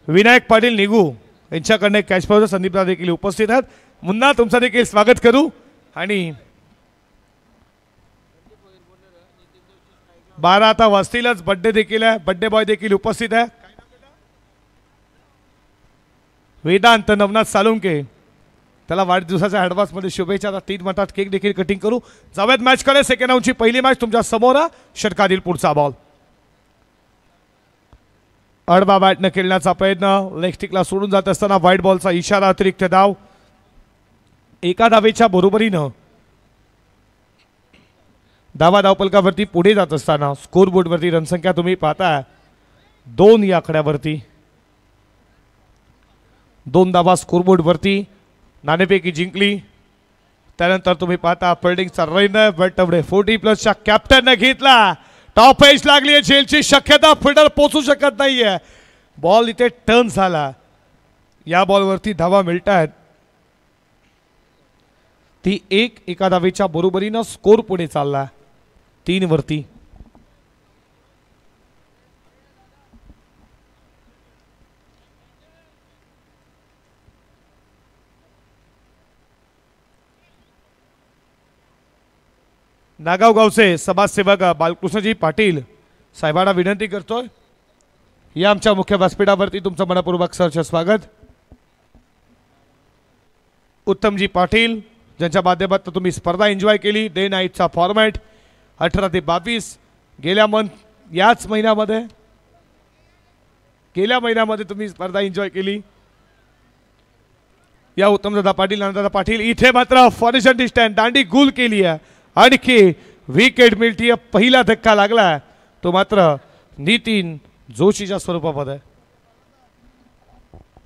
विनायक पाटील निगू यांच्याकडे catch powder संदीपदा देखील उपस्थित आहेत. पुन्हा तुमचं देखील स्वागत करू. आणि 12 आता वाजतीलच. बर्थडे देखील आहे, बर्थडे बॉय देखील उपस्थित आहे. वेदांत नवनाथ सालुंके त्याला वाढदिवसाच्या ॲडव्हान्स मध्ये शुभेच्छा. 3 मिनिटात केक देखील कटिंग करू. जावेद मॅच कडे. सेकंड राऊंडची पहिली मॅच तुमच्या समोर. षटकातील पुढचा बॉल. अडबा बॅटने खेळण्याचा प्रयत्न. लेग स्टिकला सोडून जात असताना व्हाईट बॉलचा इशारा. अतिरिक्त धाव. एका धावेच्या बरोबरीनं धावा धावपलकावरती पुढे जात असताना स्कोर बोर्डवरती रनसंख्या तुम्ही पाहता 2 या आकड्यावरती. 2 धावा स्कोर बोर्डवरती. नाणेफेकी जिंकली. त्यानंतर तुम्ही पाहता फिल्डिंगचा रन बटवडे 40+ कॅप्टनने घेतला. टॉप एज लागली आहे. झेलची शक्यता. फिल्डर पोचू शकत नाहीये. बॉल इथे टर्न झाला. या बॉलवरती धावा मिळत आहेत. ती एका धावेच्या बरोबरीनं स्कोर पुढे चालला 3 वरती. नागाव गावचे समाजसेवक बालकृष्णजी पाटील साहेबांना विनंती करतोय या आमच्या मुख्य व्यासपीठावरती तुमचं मनपूर्वक सहर्ष स्वागत. उत्तमजी पाटील ज्यांच्या माध्यमातून तुम्ही स्पर्धा एन्जॉय केली. डे नाईटचा फॉर्मॅट 18 ते 22 गेल्या महिन्यामध्ये तुम्ही स्पर्धा एन्जॉय केली. या उत्तमदादा पाटील नानादादा पाटील इथे मात्र फॉर्मेशन डिस्टन्स दांडी गुल केली आहे. आणखी विकेट मिळतीये. पहिला धक्का लागला तो मात्र नितीन जोशीच्या स्वरूपामध्ये.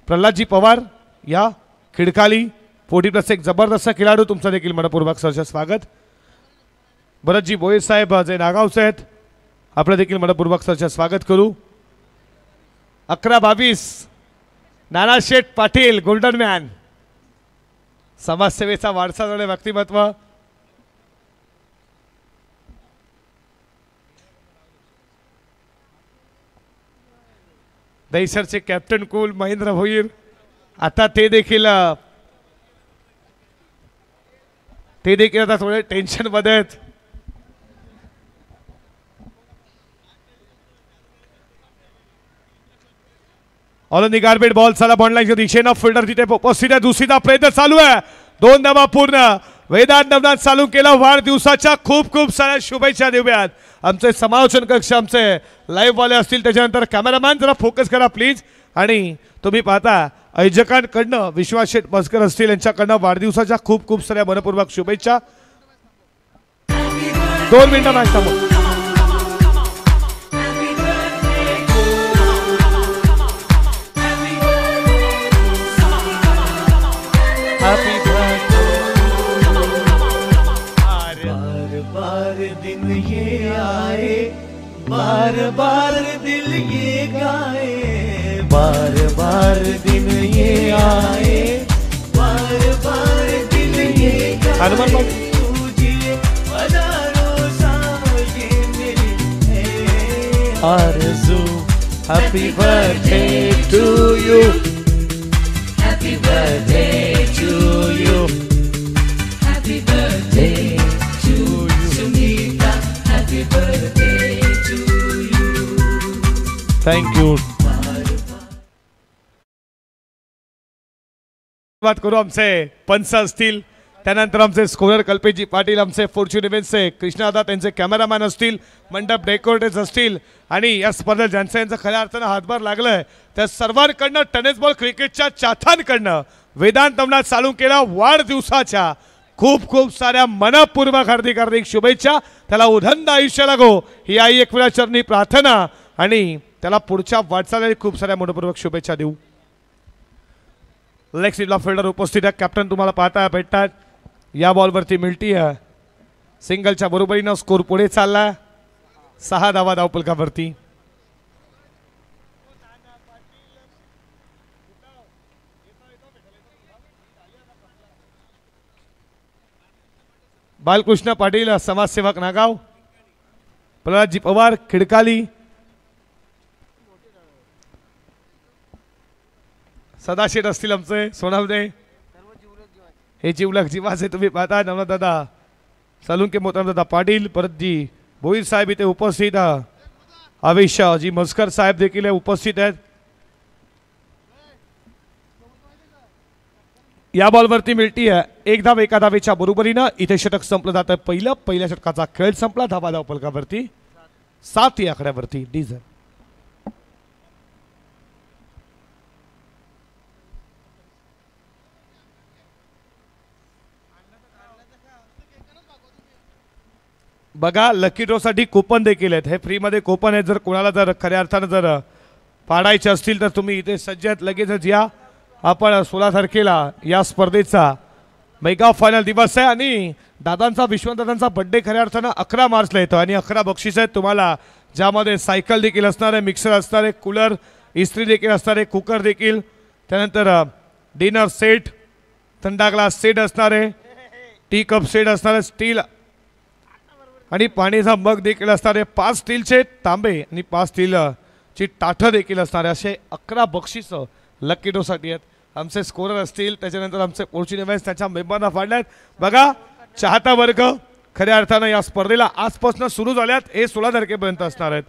प्रल्हादजी पवार या खिडकाली 40+ एक जबरदस्त खेळाडू. तुमचं देखील मनपूर्वक सहर्ष स्वागत. भरतजी बोये साहेब जे नागावचे आहेत आपलं देखील मनपूर्वक सहर्ष स्वागत करू. 11-22 नानाशेठ पाटील गोल्डन मॅन समाजसेवेचा वारसा झालेले व्यक्तिमत्व. दहिसरचे कॅप्टन कूल महेंद्र भोईर आता ते देखील आता थोडे टेन्शन मध्ये आहेत. ऑल गार्बेट बॉल चला बॉन्डलाईनच्या दिशेनं फिल्डर तिथे उपस्थित आहे. दुसरीचा प्रयत्न चालू आहे. 2 धावा पूर्ण. वेदांत नवनाथ चालू केला. वाढदिवसाच्या खूप खूप साऱ्या शुभेच्छा देऊयात. आमचे समालोचन कक्ष आमचे लाईव्ह वाले असतील त्याच्यानंतर कॅमेरामॅन जरा फोकस करा प्लीज. आणि तुम्ही पाहता आयोजकांकडनं विश्वास शेठ मस्कर असतील यांच्याकडनं वाढदिवसाच्या खूप खूप साऱ्या मनपूर्वक शुभेच्छा. 2 मिनिटं मॅच थांबव. बार बार दिल ये गाए. बार बार दिन ये आए. बार बार दिल ये गाए. तुझे हजारों साल ये मेरी आरज़ू. Happy birthday to you. Happy birthday to you. Happy birthday to you Sunita. Happy birthday. Thank you. बात करू आमचे पंच असतील त्यानंतर आमचे स्कोरर कल्पेशजी पाटील आमचे फॉर्च्यून इव्हेंट्सचे कृष्णादा त्यांचे कॅमेरामॅन असतील मंडप डेकोरेटर्स असतील आणि या स्पर्धेत ज्यांचं यांचं खऱ्या अर्थानं हातभार लागलाय त्या सर्वांकडनं टेनिस बॉल क्रिकेटच्या चाहत्यांकडनं वेदांत नवनाथ चालू केला वाढदिवसाच्या खूप खूप साऱ्या मनपूर्वक हार्दिक शुभेच्छा. त्याला उदंड आयुष्य लागो ही आई एकविरा चरणी प्रार्थना आणि त्याला पुढच्या वाटचालीला खूप साऱ्या मनपूर्वक शुभेच्छा देऊ. लेग स्टिकला फिल्डर उपस्थित आहे. कॅप्टन तुम्हाला पाहता भेटतात. या बॉलवरती मिळती आहे सिंगलच्या बरोबरीनं स्कोर पुढे चालला 6 धावा धावपलकावरती. बालकृष्ण पाटील समाजसेवक नागाव. प्रल्हादजी पवार खिडकाली. सदाशेठ असतील आमचे सोनावणे, हे जिवलक जीवाचे तुम्ही पाहता नवनाथ दादा सालुंके, मोहतरम दादा पाटील, परत जी भोईर साहेब इथे उपस्थित, आवेशा जी मस्कर साहेब देखील उपस्थित आहेत. या बॉलवरती मिळती आहे एक धाव एका धावेच्या बरोबरीनं. इथे षटक संपलं जातं. पहिल्या षटकाचा खेळ संपला. धावा धाव फलकावरती 7 या आकड्यावरती डीझल. बघा लकी ड्रॉ साठी कुपन देखील आहेत. हे फ्रीमध्ये कुपन आहेत. जर कोणाला जर खऱ्या अर्थानं जर पाडायचे असतील तर तुम्ही इथे सज्ज आहेत. लगेचच या. आपण 16 तारखेला या स्पर्धेचा मेगा फायनल दिवस आहे आणि दादांचा विश्वदादांचा बड्डे खऱ्या अर्थानं 11 मार्चला येतो आणि 11 बक्षीस आहेत तुम्हाला, ज्यामध्ये सायकल देखील असणार आहे, मिक्सर असणार आहे, कूलर इस्त्री देखील असणार आहे, कुकर देखील, त्यानंतर डिनर सेट, थंडा ग्लास सेट असणार आहे, टी कप सेट असणार आहे, स्टील आणि पाण्याचा मग देखील असणार आहे, 5 स्टीलचे तांबे आणि 5 स्टीलची ताठं देखील असणार आहे. असे 11 बक्षीस लकी ड्रॉसाठी आहेत. आमचे स्कोरर असतील, त्याच्यानंतर आमचे पोर्चुगीज इव्हेंट्स त्याच्या मेंबरना फाडल्यात. बघा चाहता वर्ग खऱ्या अर्थानं या स्पर्धेला आजपासून सुरू झाल्यात. हे 16 तारखेपर्यंत असणार आहेत.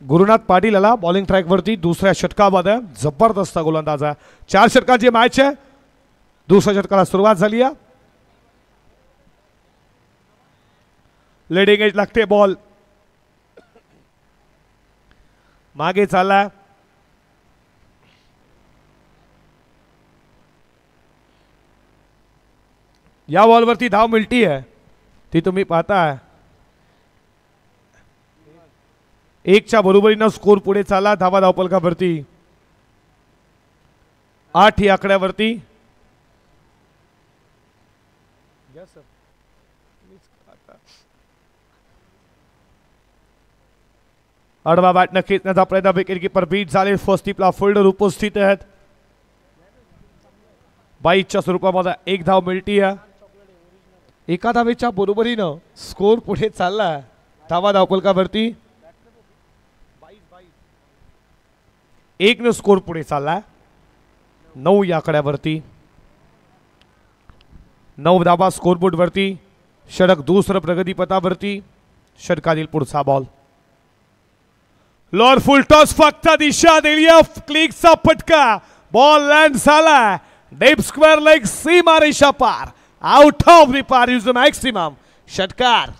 गुरुनाथ पाटील आला बॉलिंग ट्रॅक वरती दुसऱ्या षटकामध्ये. जबरदस्त गोलंदाज आहे. 4 षटकांची मॅच आहे. दुसऱ्या षटकाला सुरुवात झाली आहे. लेडिंग एज लागते. बॉल मागे चालला. या बॉलवरती धाव मिळती आहे ती तुम्ही पाहताय. 1च्या बरोबरीनं स्कोर पुढे चालला. धावा धावपलकावरती 8 या आकड्यावरती. आडवा बॅट नक्कीच खेचण्याचा प्रयत्न. विकेट कीपर बीट झाले. फर्स्ट टिपला फोल्डर उपस्थित आहेत. 22च्या स्वरूपामध्ये 1 धाव मिळती आहे. एका धावेच्या बरोबरीनं स्कोर पुढे चालला. धावा धावपलकावरती 1 न स्कोर पुढे चाललाय. 9 या आकड्यावरती 9 धावा स्कोरबोर्ड वरती. षटक दुसरं प्रगतीपथावरती. षटकातील पुढचा बॉल. लॉर फुल टॉस फक्त दिशा दिली. क्लिकचा फटका. बॉल लँड झाला डीप स्क्वेअर लेग सीमा रेषा पार. आउट ऑफ द पार यूज द मॅक्सिमम. षटकार.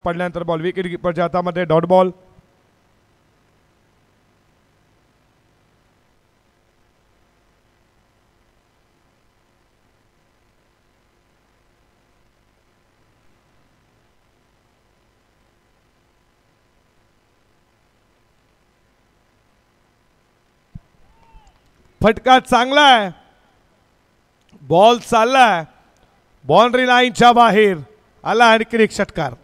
पडल्यानंतर बॉल विकेट कीपरच्या हातामध्ये. Dot ball. फटका चांगला आहे. बॉल चाललाय बाउंड्री लाईनच्या बाहेर. आला आणखी एक षटकार.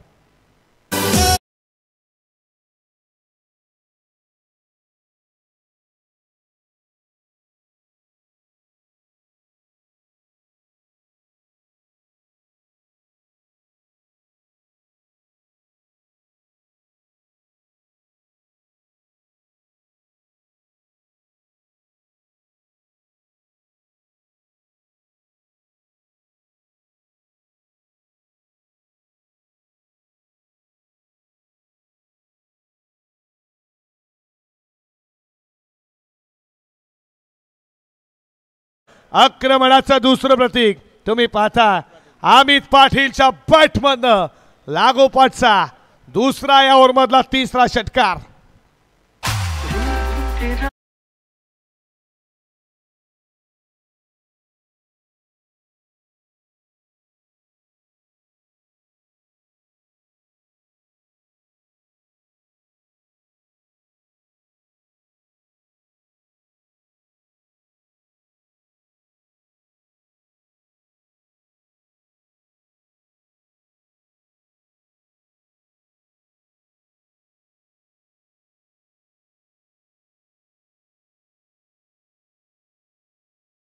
आक्रमणाचं दुसरं प्रतीक तुम्ही पाहता अमित पाटीलच्या बॅटमधनं लागोपाठचा दुसरा या ओव्हरमधला तिसरा षटकार.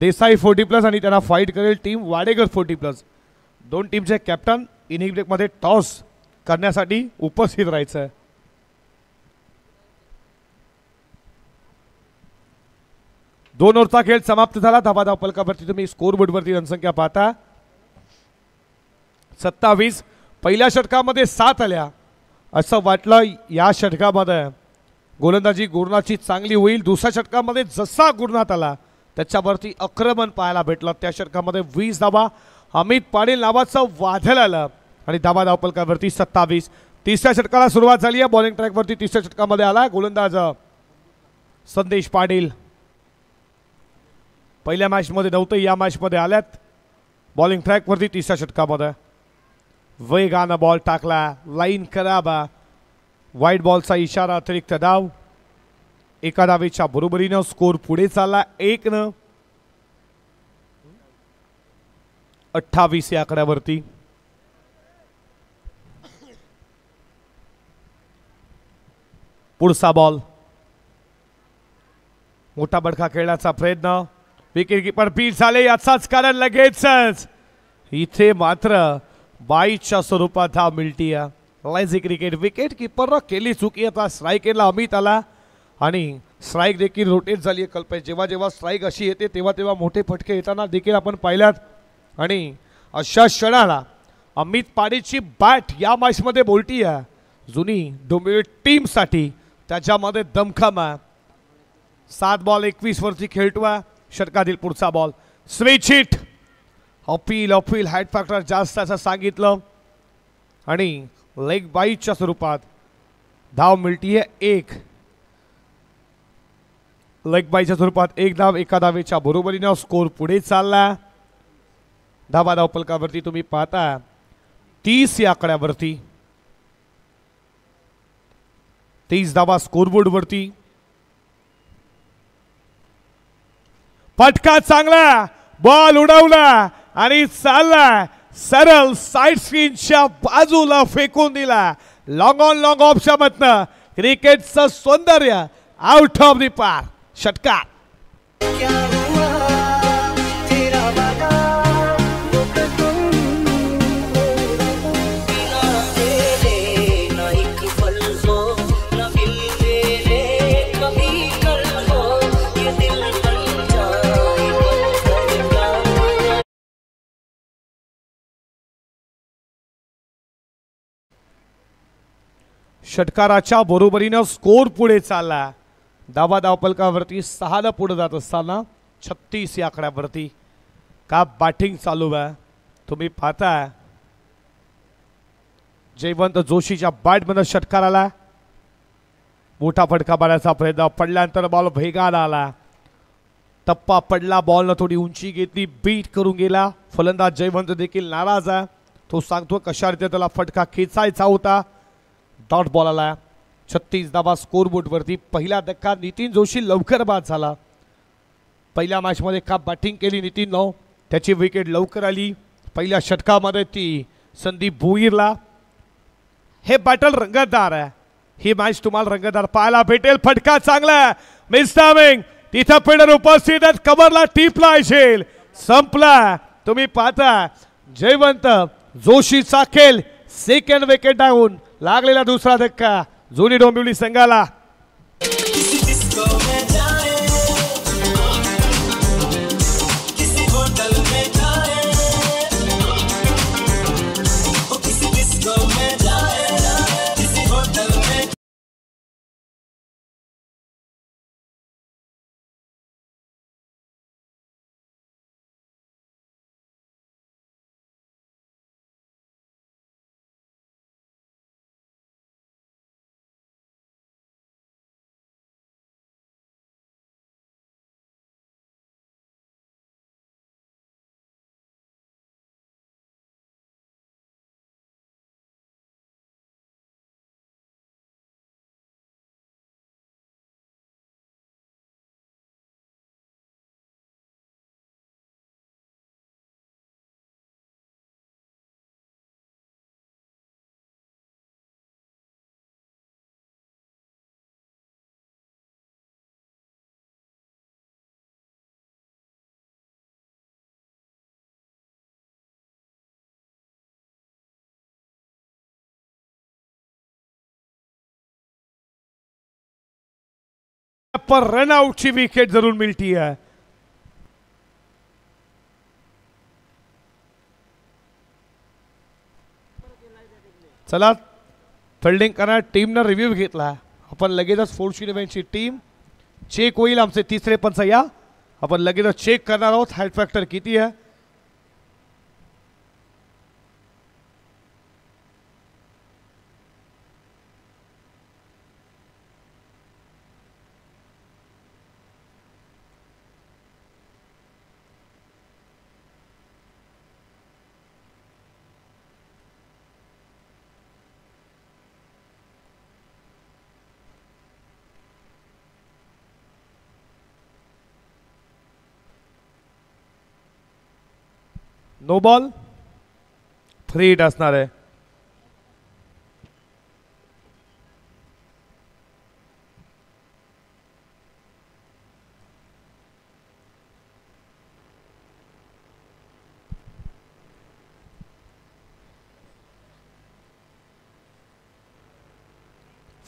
देसाई 40+ आणि त्यांना फाईट करेल टीम वाडेकर 40+. दोन टीमचे कॅप्टन इनिंग ब्रेकमध्ये टॉस करण्यासाठी उपस्थित राहायचं आहे. दोन ओव्हरचा खेळ समाप्त झाला. धाबाधाव फलकावरती तुम्ही स्कोर बोर्डवरती रणसंख्या पाहता 27. पहिल्या षटकामध्ये 7 आल्या असं वाटलं. या षटकामध्ये गोलंदाजी गुरुनाथची चांगली होईल. दुसऱ्या षटकामध्ये जसा गुरुनाथ आला त्याच्यावरती आक्रमण पाहायला भेटलं. त्या षटकामध्ये 20 धाबा अमित पाटील नावाचं वादळ आलं आणि धाबाधाव फलकावरती 27. तिसऱ्या षटकाला सुरुवात झाली आहे. बॉलिंग ट्रॅकवरती तिसऱ्या षटकामध्ये आला गोलंदाज संदेश पाटील. पहिल्या मॅचमध्ये नव्हतं, या मॅचमध्ये आल्यात. बॉलिंग ट्रॅकवरती तिसऱ्या षटकामध्ये वेगानं बॉल टाकला. लाईन कराबा वाईट बॉलचा इशारा. अतिरिक्त धाव. एका धावेच्या बरोबरीनं स्कोर पुढे चालला 1 28 या आकड्यावरती. पुढचा बॉल. मोठा बडका खेळण्याचा प्रयत्न. विकेट किपर बीट झाले याचाच कारण लगेचच इथे मात्र 22च्या स्वरूपात धाव मिळती. लायझी क्रिकेट विकेट किपर केली चुकी. आता स्ट्राईकला अमित आला आणि स्ट्राईक देखील रोटेट झाली आहे. कल्पेश जेव्हा जेव्हा स्ट्राईक अशी येते तेव्हा तेव्हा मोठे फटके येताना देखील आपण पाहिल्यात. आणि अशा क्षणाला अमित पाटीलची बॅट या मॅचमध्ये बोलती आहे. जुनी डोंबिवली टीमसाठी त्याच्यामध्ये दमखम आहे. 7 बॉल 21 वरती खेळतोय. षटकातील पुढचा ball switch hit. Appeal had factor जास्त असं सांगितलं आणि लेग बाईटच्या स्वरूपात धाव मिळतीये 1. लेग बाईच्या स्वरूपात 1 धाव. एका धावेच्या बरोबरीनं स्कोर पुढे चालला. धाबाधाव फलकावरती तुम्ही पाहता 30 या आकड्यावरती 30 धावा स्कोरबोर्डवरती. फटका चांगला. बॉल उडवला आणि चालला सरळ साइड स्क्रीनच्या बाजूला फेकून दिला. लॉंग ऑन लॉंग ऑफच्या मधनं क्रिकेटचं सौंदर्य आउट ऑफ द पार. षटकार. षटकाराच्या बरोबरीनं स्कोर पुढे चालला. धाबाधाव फलकावरती 6 पुढे जात असताना 36 या आकड्यावरती का बॅटिंग चालू आहे तुम्ही पाहता. जयवंत जोशीच्या बॅटमध्ये षटकार आला. मोठा फटका मारण्याचा प्रयत्न. पडल्यानंतर बॉल वेगानं आला. टप्पा पडला. बॉलनं थोडी उंची घेतली. बीट करून गेला. फलंदाज जयवंत देखील नाराज आहे. तो सांगतो कशा रीते त्याला फटका खेचायचा होता. डॉट बॉल आला. 36 धावा स्कोरबोर्डवरती. पहिला धक्का नितीन जोशी लवकर बाद झाला. पहिल्या मॅचमध्ये का बॅटिंग केली नितीननं. त्याची विकेट लवकर आली. पहिल्या षटकामध्ये ती संदीप भोईरला. हे बॅटल रंगतदार आहे. ही मॅच तुम्हाला रंगतदार पाहायला भेटेल. फटका चांगला. Miss timing. तिथं फिल्डर उपस्थित आहेत. कव्हरला टिपला असेल. संपला. तुम्ही पाहता जयवंत जोशीचा खेळ. Second wicket down. लागलेला दुसरा धक्का जुनी डोंबिवली संघाला. पर रनआउट की विकेट जरूर मिलती है। चला फिल्डिंग करणार टीमनं रिव्ह्यू घेतला, आपण लगेचच फॉर्च्यून इव्हेंटची टीम चेक होईल। आमचे तिसरे पंच या, आपण लगेचच चेक करणार आहोत हाईट फॅक्टर किती आहे। नो बॉल, फ्री हिट असणार आहे।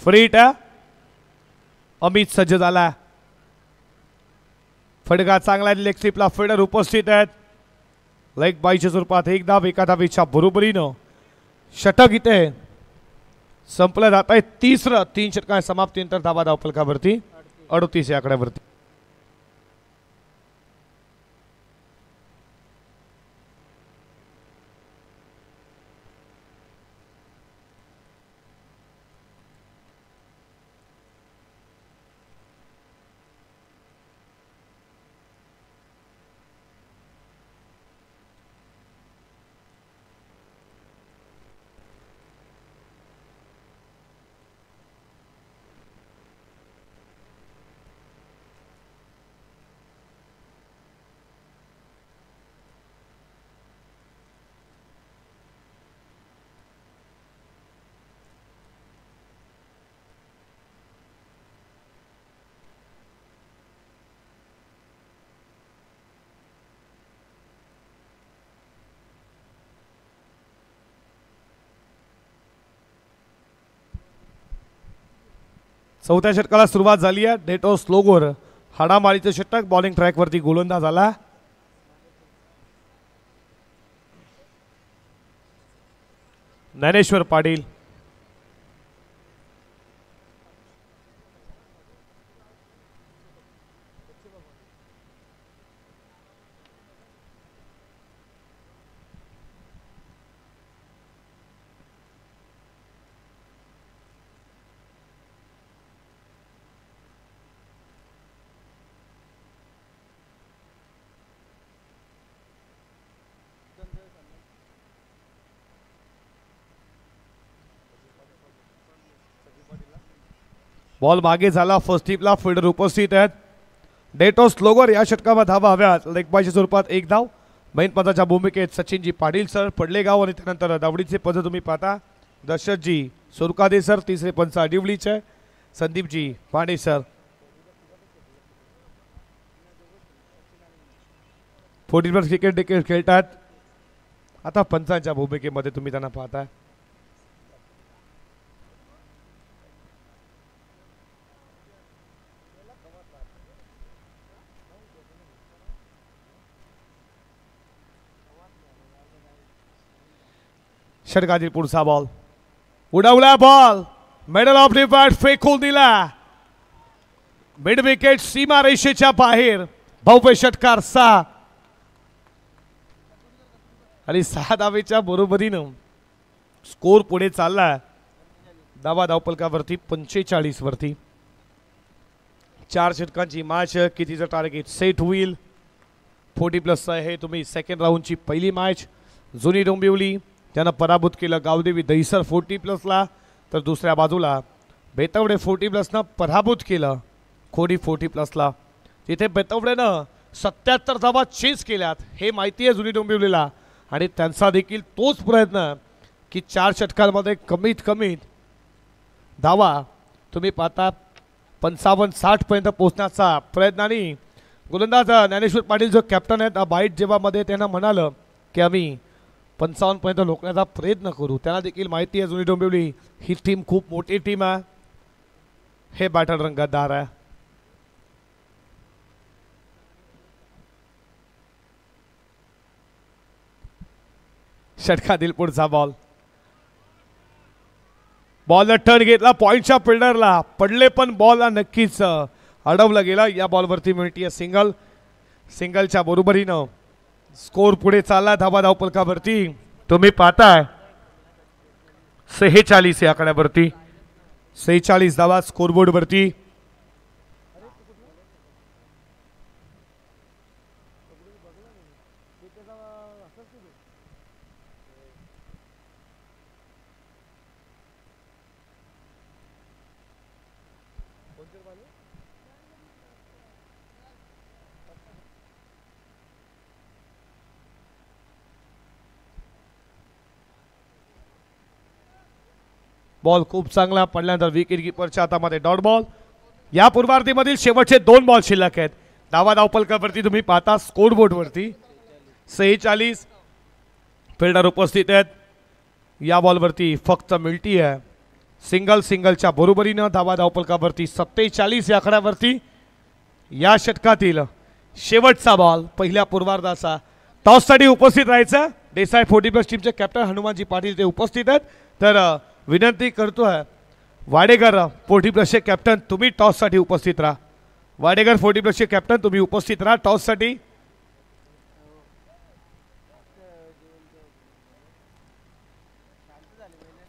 फ्री हिट आहे, अमित सज्ज झाला। फटका चांगला, लेग स्लिपला फिल्डर उपस्थित आहेत। लेग बाईच्या स्वरूपात एक धाव एका धावेच्या बरोबरीनं षटक इथे संपलं जात आहे। तिसरं 3 षटकां समाप्तीनंतर धावा धावफलकावरती 38 या आकड्यावरती। चौथ्या षटकाला सुरुवात झाली आहे। डेटो स्लोगोर हाडामारीचं षटक, बॉलिंग ट्रॅकवरती गोलंदाज आला। ज्ञानेश्वर पाटील, बॉल मागे झाला, फर्स्ट टीपला फिल्डर उपस्थित आहेत। डेटो स्लोगर या षटकामध्ये धावा हव्यात, लेग बायच्या स्वरूपात एक धाव। मेन पदाच्या भूमिकेत सचिनजी पाटील सर, पडलेगाव आणि त्यानंतर दावडीचे पद तुम्ही पाहता दशरथजी सुरकादे सर, तिसरे पंच डिवलीचे संदीपजी पांडे सर। 14 क्रिकेट देखील खेळतात, आता पंचांच्या भूमिकेमध्ये तुम्ही त्यांना पाहता। षटकातील पुढचा बॉल उडवला, ball middle of the bat फेकून दिला, मिड विकेट सीमा रेषेच्या बाहेर। भव्य षटकार 6 आणि 6 धावेच्या बरोबरीनं स्कोर पुढे चालला। धावा धावफलकावरती 45 वरती। 4 षटकांची मॅच, कितीचं टार्गेट सेट होईल? 40+ आहे। तुम्ही सेकंड राऊंडची पहिली मॅच जुनी डोंबिवली त्यानं पराभूत केलं गावदेवी दहिसर 40+ला, तर दुसऱ्या बाजूला बेतवडे 40+नं पराभूत केलं खोडी 40+ला। तिथे बेतवडेनं 77 धावा चेस केल्यात, हे माहिती आहे जुनी डोंबिवलीला, आणि त्यांचा देखील तोच प्रयत्न की 4 षटकांमध्ये कमीत कमी धावा तुम्ही पाहता 55-60 पर्यंत पोहोचण्याचा प्रयत्न। आणि गोलंदाज ज्ञानेश्वर पाटील जो कॅप्टन आहेत, बाईट जेव्हा मध्ये त्यांना म्हणालं की आम्ही 55 पर्यंत रोखण्याचा प्रयत्न करू, त्यांना देखील माहिती आहे जुनी डोंबिवली ही टीम खूप मोठी टीम आहे। हे बॅटर रंगतदार आहे। षटकातील पुढचा बॉल. बॉल टर्न घेतला पॉइंटच्या फिल्डरला, पडले पण बॉलला नक्कीच अडवलं गेलं. या बॉलवरती मिळतीये सिंगल. सिंगलच्या बरोबरीनं स्कोर पुढे चालला धाबा धावपलकावरती. तुम्ही पाहताय 46 या आकड्यावरती 46 धावा स्कोरबोर्ड वरती. बॉल खूप चांगला पडल्यानंतर विकेट कीपरच्या हातामध्ये डॉट बॉल. या पूर्वार्धीमधील शेवटचे 2 बॉल शिल्लक आहेत. धावा धावपलकावरती तुम्ही पाहता स्कोर बोर्ड वरती 46 फिल्डर उपस्थित आहेत. या बॉलवरती फक्त मिळती आहे सिंगल. सिंगलच्या बरोबरीनं धावा धावपलकावरती 47 या आकड्यावरती. या षटकातील शेवटचा बॉल पहिल्या पूर्वार्धाचा. टॉससाठी उपस्थित राहायचं. देसाई 40+ टीमचे कॅप्टन हनुमानजी पाटील ते उपस्थित आहेत. तर विनंती करतोय वाडेकर 40+ कॅप्टन तुम्ही टॉससाठी उपस्थित राहा. वाडेकर 40+ कॅप्टन तुम्ही उपस्थित राहा टॉससाठी.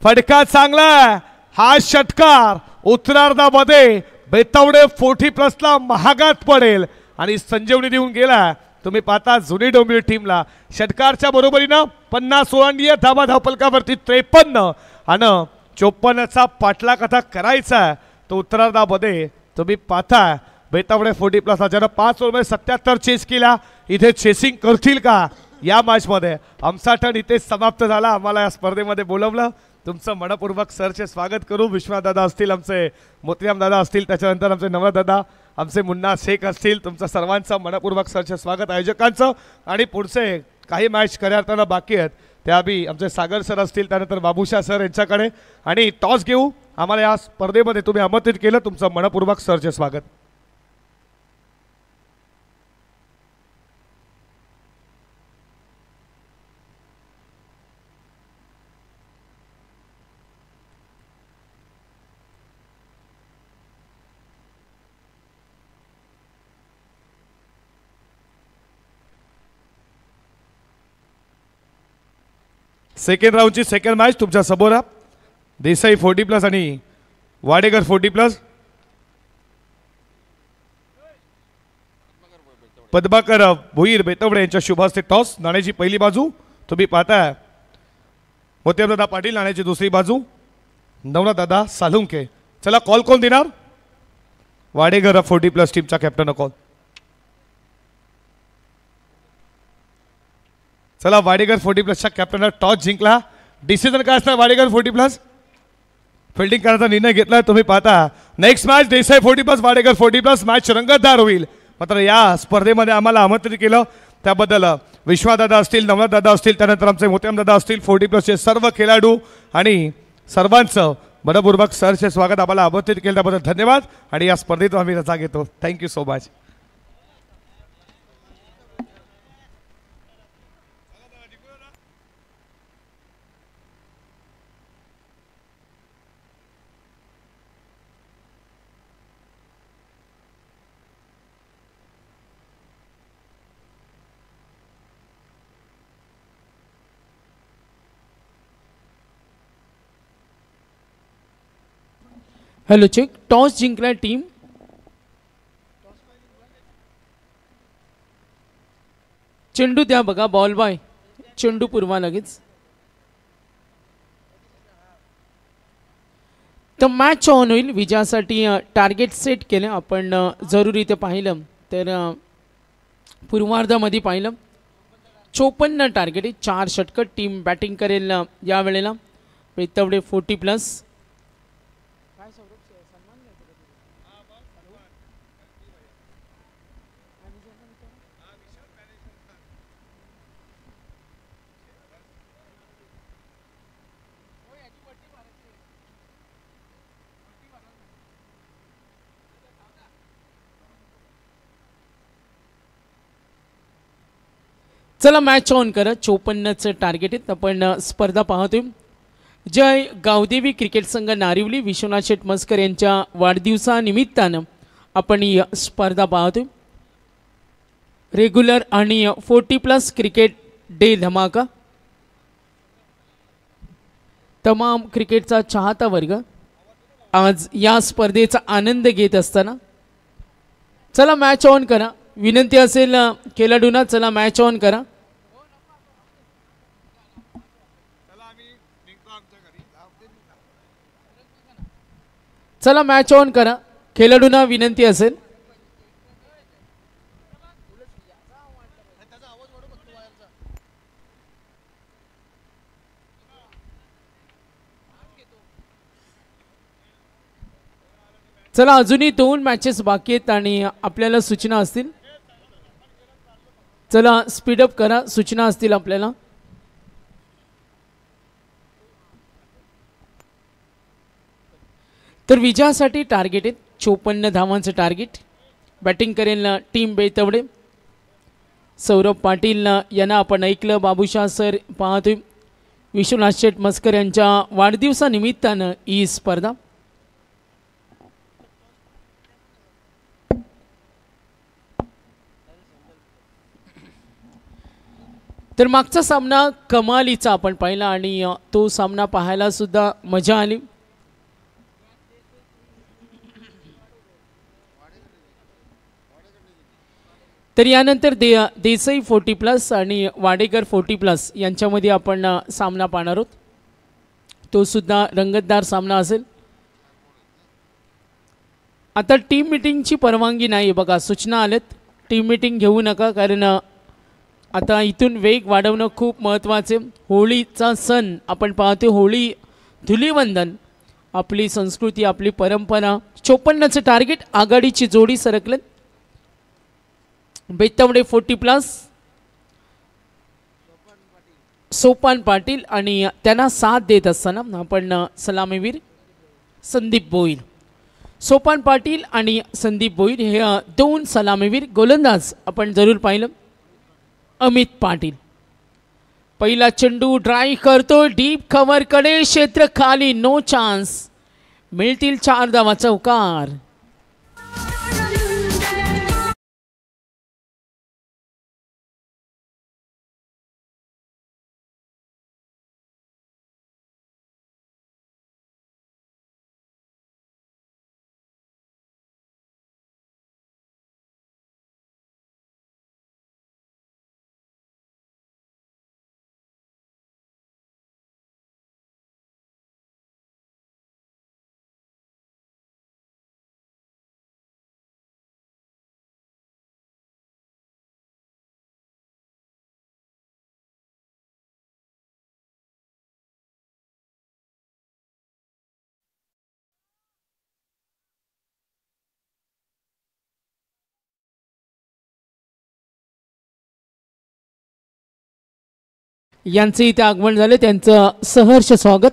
फटका चांगला. हा षटकार उत्तरार्धामध्ये बेतावडे 40+ला महागात पडेल आणि संजीवनी देऊन गेला. तुम्ही पाहता जुनी डोंबिवली टीमला षटकारच्या बरोबरीनं 50 ओलांडीय धाबा धावपलकावरती 53 आणि 54चा पाठलाग आता करायचा. तो उत्तरार्धामध्ये तुम्ही पाहता बेतावडे 40+ला ज्यानं 5 ओव्हरमध्ये 77 चेस केला. इथे चेसिंग करतील का या मॅचमध्ये. आमचा टर्न इथे समाप्त झाला. आम्हाला या स्पर्धेमध्ये बोलवलं. तुमचं मनपूर्वक सरचे स्वागत करू. विश्वनाथ दादा असतील, आमचे मोतीराम दादा असतील, त्याच्यानंतर आमचे नवनाथ दादा, आमचे मुन्ना शेख असतील. तुमचं सर्वांचं मनपूर्वक सरचे स्वागत आयोजकांचं. आणि पुढचे काही मॅच करताना बाकी आहेत त्या बी आमचे सागर सर असतील, त्यानंतर बाबूशा सर यांच्याकडे. आणि टॉस घेऊ. आम्हाला या स्पर्धेमध्ये तुम्ही आमंत्रित केलं. तुमचं मनपूर्वक सरचे स्वागत. सेकंड राऊंडची सेकंड मॅच तुमच्या समोर. देसाई 40+ आणि वाडेकर 40+. पद्माकर भोईर बेतवडे यांच्या शुभ हस्ते टॉस. नाण्याची पहिली बाजू तुम्ही पाहताय मोतीरामदादा पाटील. नाण्याची दुसरी बाजू नवनाथ दादा सालुंके. चला कॉल कोण देणार. वाडेकर 40+ टीमचा कॅप्टन कॉल. चला वाडेकर 40+च्या कॅप्टन टॉस जिंकला. डिसिजन काय असणार वाडेकर 40+. फिल्डिंग करायचा निर्णय घेतला. तुम्ही पाहता next match Desai 40+ Wadekar 40+. Match रंगतदार होईल. मात्र या स्पर्धेमध्ये आम्हाला आमंत्रित केलं त्याबद्दल विश्वादादा असतील, नवनाथ दादा असतील, त्यानंतर आमचे मोतीराम दादा असतील, 40+चे सर्व खेळाडू आणि सर्वांचं मनपूर्वक सरचे स्वागत. आम्हाला आमंत्रित केलं त्याबद्दल धन्यवाद. आणि या स्पर्धेतून आम्ही रजा घेतो. Thank you so much. Hello check. Toss जिंकला टीम. चेंडू द्या बघा. बॉल बॉय चेंडू पुरवा लगेच. तर मॅच ऑन होईल. विजयासाठी टार्गेट सेट केलं आपण. जरुरी ते पाहिलं तर पूर्वार्धामध्ये पाहिलं 54 टार्गेट आहे. 4 षटकं. टीम बॅटिंग करेल यावेळेला. बेतवडे 40+. चला मॅच ऑन करा. 54चं टार्गेट आहे. आपण स्पर्धा पाहतोय. जय गावदेवी क्रिकेट संघ नारिवली विश्वनाथ शेठ मस्कर यांच्या वाढदिवसानिमित्तानं आपण ही स्पर्धा पाहतोय. रेग्युलर आणि 40+ क्रिकेट डे धमाका. तमाम क्रिकेटचा चाहता वर्ग आज या स्पर्धेचा आनंद घेत असताना चला मॅच ऑन करा. विनंती असेल खेळाडूंना, चला मॅच ऑन करा. चला मॅच ऑन करा. खेळाडूंना विनंती असेल. चला अजूनही 2 मॅचेस बाकी आहेत आणि आपल्याला सूचना असतील. चला स्पीडअप करा. सूचना असतील आपल्याला. तर विजयासाठी टार्गेट आहे 54 धावांचं टार्गेट. बॅटिंग करेल टीम बेतवडे. सौरभ पाटील यांना आपण ऐकलं. बाबूशाह सर पाहतोय. विश्वनाथ शेठ मस्कर यांच्या वाढदिवसानिमित्तानं ही स्पर्धा. तर मागचा सामना कमालीचा आपण पाहिला आणि तो सामना पाहायला सुद्धा मजा आली. तर यानंतर देसाई 40+ आणि वाडेकर 40+ यांच्यामध्ये आपण सामना पाहणार आहोत. तो सुद्धा रंगतदार सामना असेल. आता टीम मीटिंगची परवानगी नाही बघा. सूचना आल्यात. टीम मीटिंग घेऊ नका, कारण आता इथून वेग वाढवणं खूप महत्त्वाचे. होळीचा सण आपण पाहतो. होळी धुलीवंदन आपली संस्कृती, आपली परंपरा. 54चं टार्गेट. आघाडीची जोडी सरकले. बेतवडे 40+ सोपान पाटील आणि त्यांना साथ देत असताना आपण सलामीवीर संदीप भोईर. सोपान पाटील आणि संदीप भोईर हे 2 सलामीवीर. गोलंदाज आपण जरूर पाहिलं अमित पाटील. पहिला चेंडू ड्राईव्ह करतो. डीप कव्हर कडे क्षेत्र खाली. No chance. मिळतील 4 धावा. चौकार. यांचे इथे आगमन झाले. त्यांचं सहर्ष स्वागत.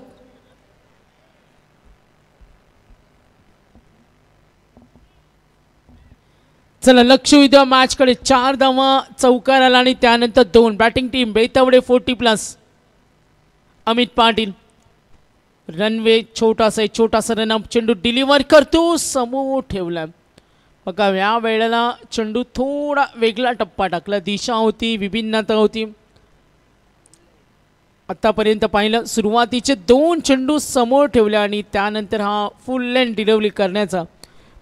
चला लक्ष द्या मॅचकडे. 4 धावा. चौकार आला आणि त्यानंतर 2. Batting team Betawade 40+ Amit Patil. Runway छोटासा रनअप. चेंडू डिलिव्हर करतो. समोर ठेवला. बघा या वेळेला चेंडू थोडा वेगळा टप्पा टाकला. दिशा होती, विभिन्नता होती. आतापर्यंत पाहिलं सुरुवातीचे 2 चेंडू समोर ठेवले आणि त्यानंतर हा फुल लेंथ डिलिव्हरी करण्याचा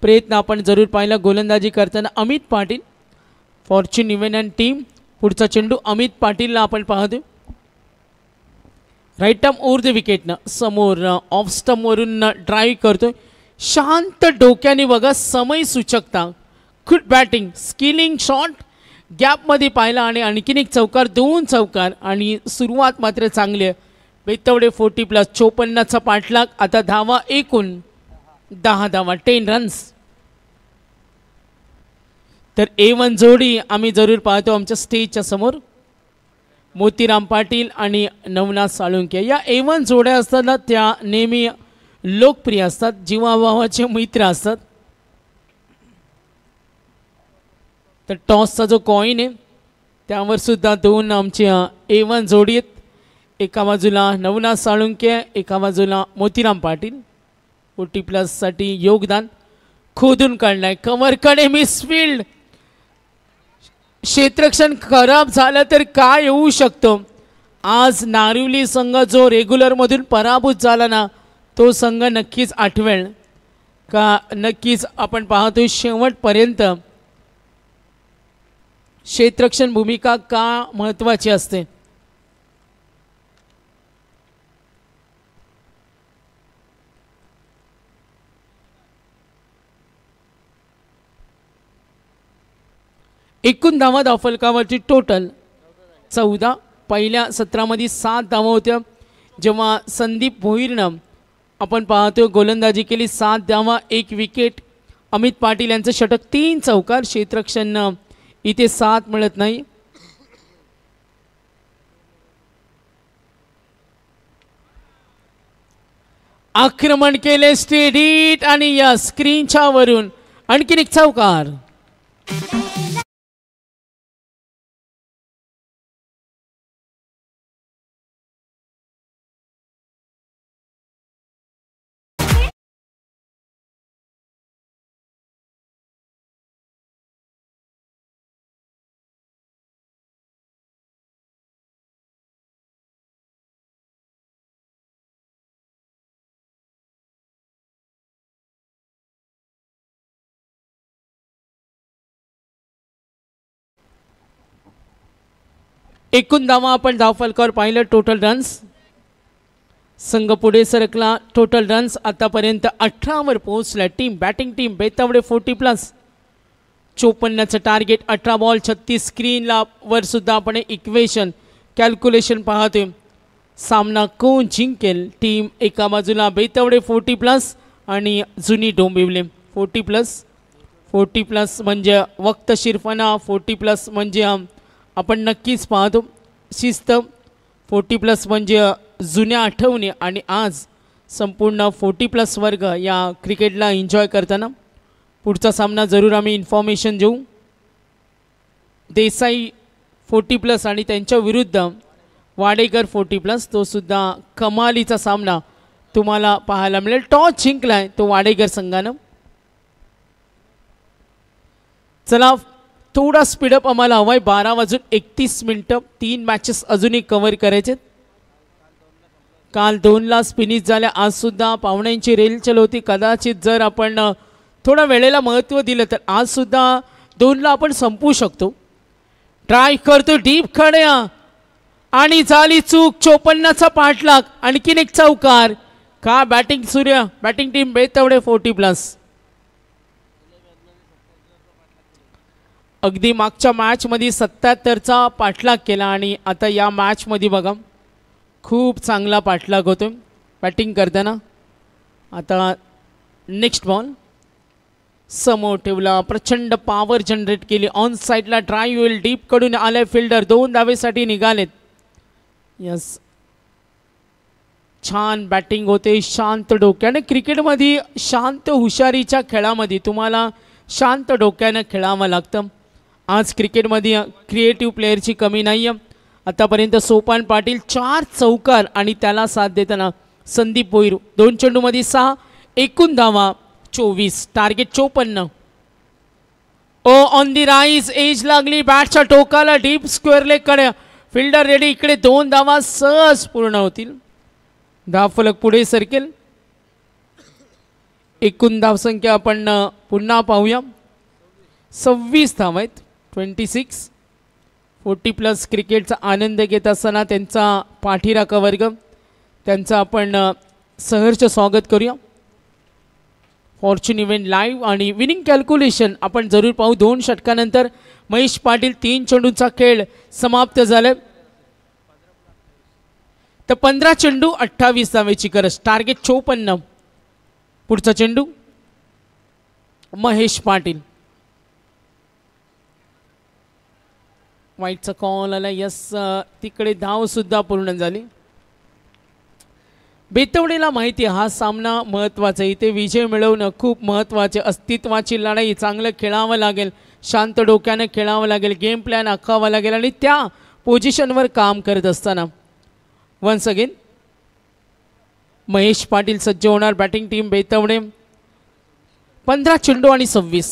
प्रयत्न आपण जरूर पाहिला. गोलंदाजी करताना Amit Patil. Fortune event team. पुढचा चेंडू अमित पाटीलला आपण पाहतो. राईट आर्म ओव्हर द विकेटनं समोर ऑफ स्टंपवरून ड्राईव्ह करतोय. शांत डोक्याने बघा. समय सूचकता. Good batting. Skilling shot. गॅपमध्ये पाहिला आणि आणखीन एक चौकार. 2 चौकार आणि सुरुवात मात्र चांगली आहे. बेतवडे 40+ 54चा पाठलाग. आता धावा एकूण 10 धावा. 10 रन्स. तर A1 जोडी आम्ही जरूर पाहतो आमच्या स्टेजच्या समोर. मोतीराम पाटील आणि नवनाथ साळुंके. या A1 जोड्या असताना त्या नेहमी लोकप्रिय असतात. जीवाभावाचे मित्र असतात. तर टॉसचा जो कॉइन आहे त्यावर सुद्धा दोन आमच्या A1 जोडी आहेत. एका बाजूला नवनाथ साळुंके, एका बाजूला मोतीराम पाटील. 40+ साठी योगदान खोदून काढलाय. कमरकडे मिसफिल्ड. क्षेत्ररक्षण खराब झालं तर काय येऊ शकतो. आज नारिवली संघ जो रेग्युलरमधून पराभूत झाला ना, तो संघ नक्कीच आठवेल का. नक्कीच आपण पाहतोय शेवटपर्यंत क्षेत्ररक्षण भूमिका का महत्त्वाची असते. एकूण धावा धावफलकावरची टोटल 14. पहिल्या सत्रामध्ये 7 धावा होत्या. जेव्हा संदीप भोईरनं आपण पाहतोय गोलंदाजी केली, 7 धावा 1 विकेट. अमित पाटील यांचं षटक 3 चौकार. क्षेत्ररक्षण इथे 7 मिळत नाही. आक्रमण केले स्टेडीट आणि या स्क्रीनच्या वरून आणखीन एक चौकार. एकूण धावा आपण धावफलकावर पाहिलं. टोटल रन्स संघ पुढे सरकला. टोटल रन्स आतापर्यंत 18 वर पोहोचला. Batting team Betawade 40+. 54चं टार्गेट. 18 बॉल 36. स्क्रीनला वर सुद्धा आपण इक्वेशन कॅल्क्युलेशन पाहतोय. सामना कोण जिंकेल. टीम एका बाजूला बेतावडे 40+ आणि जुनी डोंबिवली 40+. 40+ म्हणजे वक्त शिरफाना. 40+ म्हणजे आपण नक्कीच पाहतो शिस्त. 40+ म्हणजे जुन्या आठवणी. आणि आज संपूर्ण 40+ वर्ग या क्रिकेटला एन्जॉय करताना. पुढचा सामना जरूर आम्ही इन्फॉर्मेशन देऊ. देसाई 40+ आणि त्यांच्या विरुद्ध वाडेकर 40+. तो सुद्धा कमालीचा सामना तुम्हाला पाहायला मिळेल. टॉस जिंकलाय तो वाडेकर संघानं. चला थोडा स्पीडअप आम्हाला हवाय. 12:31. 3 मॅचेस अजूनही कव्हर करायचे. काल 2ला फिनिश झाल्या. आज सुद्धा पाहुण्यांची रेलचल होती. कदाचित जर आपण थोडा वेळेला महत्त्व दिलं तर आज सुद्धा 2ला आपण संपू शकतो. ट्राय करतो डीप खड्या आणि झाली चूक. 54चा पाठलाग. आणखीन एक चौकार. का बॅटिंग सूर्य. Batting team Betawade 40+. अगदी मागच्या मॅचमध्ये 77चा पाठलाग केला आणि आता या मॅचमध्ये बघा खूप चांगला पाठलाग होतो बॅटिंग करताना. आता नेक्स्ट बॉल समोर ठेवला. प्रचंड पॉवर जनरेट केली. ऑन साईडला ड्राईव्ह होईल. डीप कडून आले फिल्डर. 2 धावेसाठी निघालेत. यस छान बॅटिंग होते शांत डोक्याने. क्रिकेटमध्ये शांत हुशारीच्या खेळामध्ये तुम्हाला शांत डोक्यानं खेळावं लागतं. आज क्रिकेटमध्ये क्रिएटिव्ह प्लेयरची कमी नाही आहे. आतापर्यंत सोपान पाटील 4 चौकार आणि त्याला साथ देताना संदीप भोईर 2 चेंडूमध्ये 6. एकूण धावा 24. Target 54. Oh on the rise. Edge लागली बॅटच्या टोकाला. डीप स्क्वेअर लेग कडे फिल्डर रेडी. इकडे 2 धावा सहज पूर्ण होतील. धावफलक पुढे सरकेल. एकूण धावसंख्या आपण पुन्हा पाहूया. 26 धावा आहेत. 26. 40+ क्रिकेटचा आनंद घेत असताना त्यांचा पाठीराखा वर्ग त्यांचं आपण सहर्ष स्वागत करूया. फॉर्च्यून इव्हेंट लाईव्ह आणि विनिंग कॅल्क्युलेशन आपण जरूर पाहू. 2 षटकानंतर महेश पाटील 3 चेंडूंचा खेळ समाप्त झाला. तर 15 चेंडू 28 धावेची गरज. टार्गेट 54. पुढचा चेंडू महेश पाटील. वाईटचा कॉल आला. यस तिकडे धाव सुद्धा पूर्ण झाली. बेतवडेला माहिती हा सामना महत्त्वाचा. इथे विजय मिळवणं खूप महत्त्वाचे. अस्तित्वाची लढाई. चांगलं खेळावं लागेल. शांत डोक्याने खेळावं लागेल, गेम प्लॅन आखावा लागेल आणि त्या पोझिशनवर काम करत असताना वन्स अगेन महेश पाटील सज्ज होणार. बॅटिंग टीम बेतवडे 15 चेंडू आणि 26.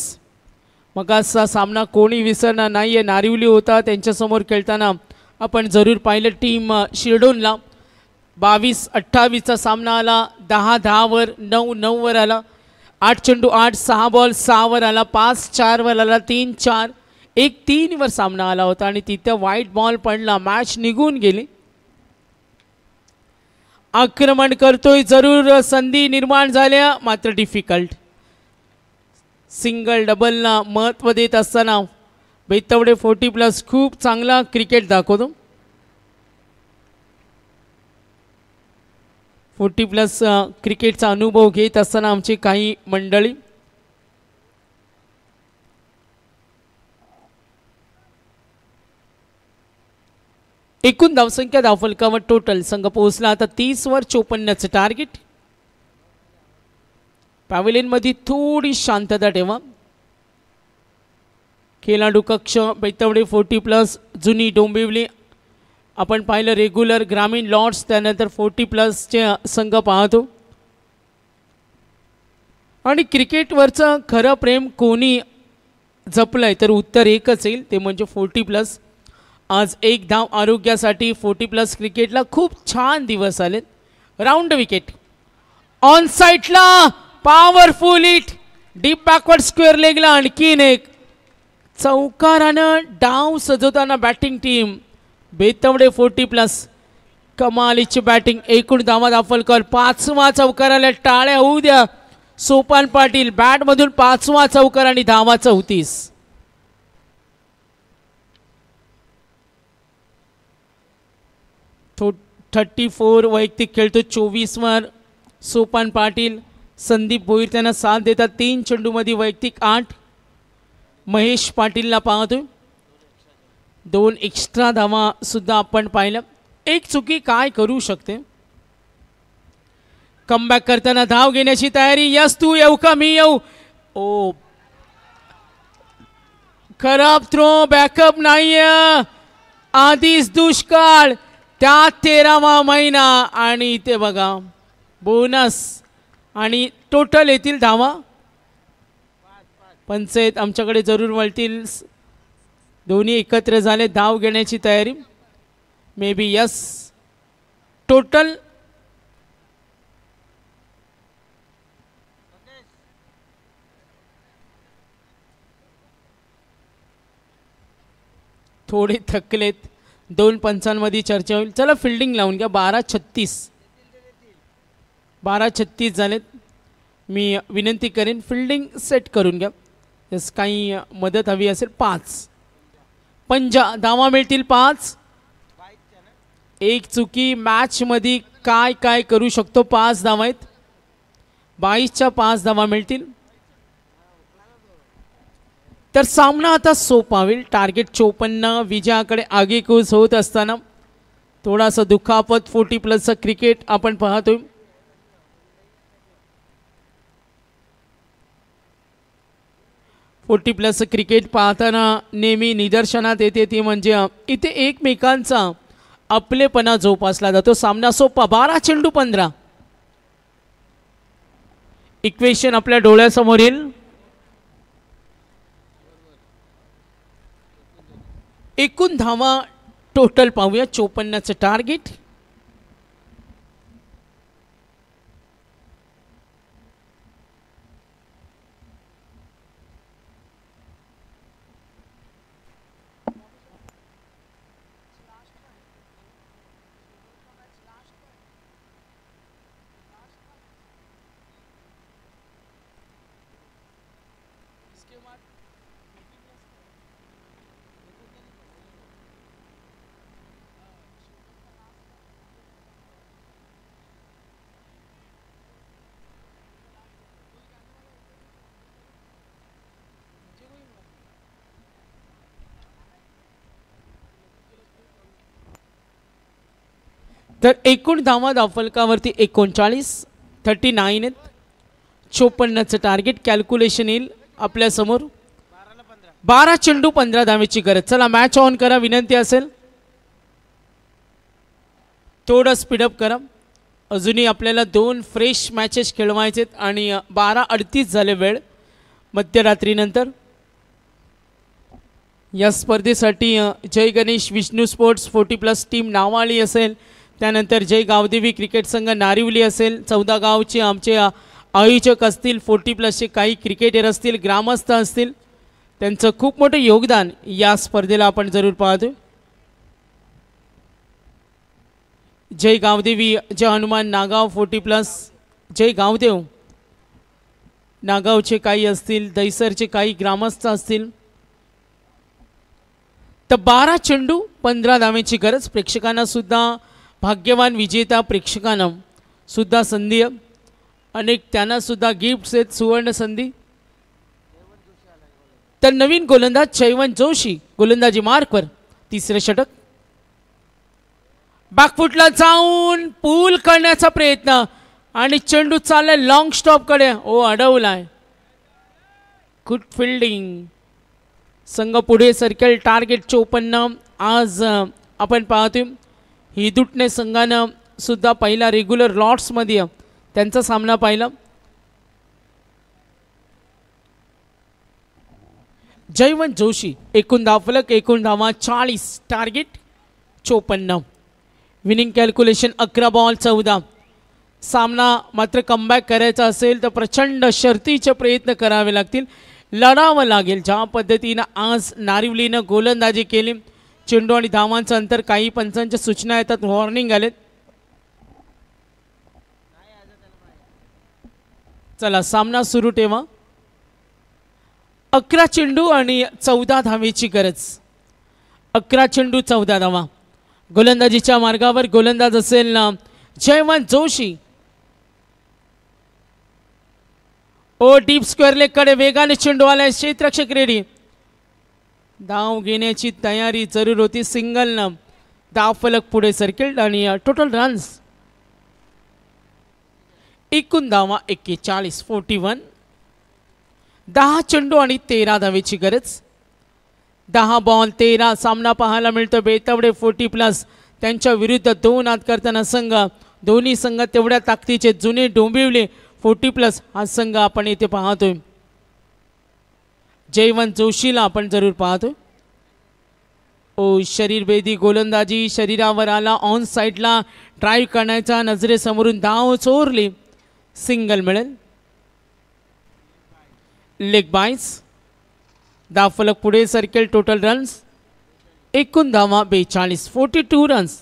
मग असा सामना कोणी विसरणार नाही आहे. नारिवली होता त्यांच्यासमोर खेळताना आपण जरूर पाहिलं. टीम शिरडोनला 22-28चा सामना आला. 10-10 वर 9-9 वर आला. 8 चेंडू 8, 6 बॉल 6 वर आला. 5-4 वर आला. 3-4 1-3 वर सामना आला होता आणि तिथं वाईट बॉल पडला. मॅच निघून गेली. आक्रमण करतोय, जरूर संधी निर्माण झाल्या मात्र डिफिकल्ट. सिंगल डबलला महत्त्व देत असताना बेतवडे 40+ खूप चांगला क्रिकेट दाखवतो. 40+ क्रिकेटचा अनुभव घेत असताना आमची काही मंडळी एकूण धावसंख्या धावफलकावर टोटल संघ पोहोचला आता 30 वर 54चं टार्गेट. पॅव्हेलियन मध्ये थोडी शांतता ठेवा. खेळाडू कक्ष बेतवडे 40+ जुनी डोंबिवली आपण पाहिलं रेग्युलर ग्रामीण लॉर्ड्स, त्यानंतर 40+चे संघ पाहतो. आणि क्रिकेटवरचं खरं प्रेम कोणी जपलंय तर उत्तर एकच येईल, ते म्हणजे 40+. आज एक धाव आरोग्यासाठी 40+ क्रिकेटला खूप छान दिवस आलेत. राऊंड विकेट ऑन साईडला powerful hit, deep backward square लेगला आणखीन एक. चौकारानं डाव सजवताना बॅटिंग टीम बेतवडे 40+ कमालीची बॅटिंग. एकूण धावा दाखल 5वा चौकाराला टाळ्या होऊ द्या. सोपान पाटील बॅटमधून 5वा चौकार आणि धावा 34. 34 वैयक्तिक खेळतो. 24 वर सोपान पाटील. संदीप भोईर त्यांना साथ देतात. 3 चेंडूमध्ये वैयक्तिक 8. महेश पाटीलला पाहतोय. 2 एक्स्ट्रा धावा सुद्धा आपण पाहिलं. एक चुकी काय करू शकते. कमबॅक करताना धाव घेण्याची तयारी. यस तू येऊ का मी येऊ. ओ खराब थ्रो, बॅकअप नाहीये. आधीच दुष्काळ, त्या 13वा महिना आणि इथे बघा बोनस आणि टोटल येतील धावा. पंचायत आमच्याकडे जरूर वळतील. दोन्ही एकत्र झाले. धाव घेण्याची तयारी. May be yes. टोटल थोडे थकलेत. 2 पंचांमध्ये चर्चा होईल. चला फिल्डिंग लावून घ्या. 12-36 झालेत. मी विनंती करेन फिल्डिंग सेट करून घ्या. जस काही मदत हवी असेल. 5 पंजा धावा मिळतील. 5 एक चुकी मॅचमध्ये काय काय करू शकतो. 5 धावा आहेत. 22च्या 5 धावा मिळतील. तर सामना आता सोपा होईल. टार्गेट 54 विजयाकडे आगेकूच होत असताना थोडासा दुखापत 40+चं क्रिकेट आपण पाहतोय. +चं क्रिकेट पाहताना नेहमी निदर्शनात येते ती म्हणजे इथे एकमेकांचा आपलेपणा जोपासला जातो. सामना सोपा. 12 चेंडू 15. इक्वेशन आपल्या डोळ्यासमोर येईल. एकूण धावा टोटल पाहूया. 54चं टार्गेट. तर एकूण धावा धावफलकावरती 39 आहेत. 54चं टार्गेट कॅल्क्युलेशन येईल आपल्यासमोर. 12 चेंडू 15 धावेची गरज. चला मॅच ऑन करा, विनंती असेल थोडं स्पीडअप करा. अजूनही आपल्याला 2 फ्रेश मॅचेस खेळवायचे आणि 12:38 झाले वेळ मध्यरात्रीनंतर. या स्पर्धेसाठी जय गणेश विष्णू स्पोर्ट्स 40+ टीम नावाळी असेल, त्यानंतर जय गावदेवी क्रिकेट संघ नारिवली असेल, 14 गावचे आमचे आयोजक असतील, 40+चे काही क्रिकेटर असतील, ग्रामस्थ असतील, त्यांचं खूप मोठं योगदान या स्पर्धेला आपण जरूर पाहतो. जय गावदेवी, जय हनुमान नागाव 40+, जय गावदेव नागावचे काही असतील, दैसरचे काही ग्रामस्थ असतील. तर 12 चेंडू 15 धावेची गरज. प्रेक्षकांना सुद्धा भाग्यवान विजेता प्रेक्षकांना सुद्धा संधी, अनेक त्यांना सुद्धा गिफ्ट्स आहेत, सुवर्ण संधी. तर नवीन गोलंदाज जयवंत जोशी गोलंदाजी मार्कवर, तिसरे षटक. बॅकफुटला जाऊन पूल करण्याचा प्रयत्न आणि चेंडू चाललाय लॉंग स्टॉप कडे. ओ अडवलाय. Good fielding. संघ पुढे सरकेल. टार्गेट 54. आज आपण पाहतोय हिदुटणे संघानं सुद्धा पहिला रेग्युलर लॉट्समध्ये त्यांचा सामना पाहिला. जयवंत जोशी एकूण धावफलक, एकूण धावा 40, टार्गेट 54. Winning calculation 11 ball 14. सामना मात्र कमबॅक करायचा असेल तर प्रचंड शर्तीचे प्रयत्न करावे लागतील, लढावं लागेल. ज्या पद्धतीनं आज नारिवलीनं गोलंदाजी केली, चेंडू आणि धावांचं अंतर, काही पंचांच्या सूचना येतात, वॉर्निंग आलेत. चला सामना सुरू ठेवा. 11 चेंडू आणि 14 धावेची गरज. 11 चेंडू 14 धावा. गोलंदाजीच्या मार्गावर गोलंदाज असेल ना जयवंत जोशी. ओ डीप स्क्वेअर लेग कडे वेगाने चेंडू आलाय. क्षेत्ररक्षक रेडी. धाव घेण्याची तयारी जरूर होती. सिंगलनं धाव फलक पुढे सरकेल आणि टोटल रन्स एकूण धावा 41, 41. 10 चेंडू आणि 13 धावेची गरज. 10 बॉल 13. सामना पाहायला मिळतो बेतवडे 40+, त्यांच्या विरुद्ध 2 आत करताना संघ. दोन्ही संघ तेवढ्या ताकदीचे. जुने डोंबिवली 40+, हा संघ आपण येथे पाहतोय. जयवंत जोशीला आपण जरूर पाहतोय. ओ शरीरभेदी गोलंदाजी, शरीरावर आला, ऑन साईडला ड्राईव्ह करण्याचा, नजरेसमोरून धाव चोरली, सिंगल मिळेल. लेग बाईस. धावफलक पुढे सरकेल. टोटल रन्स एकूण धावा 42, 42 रन्स.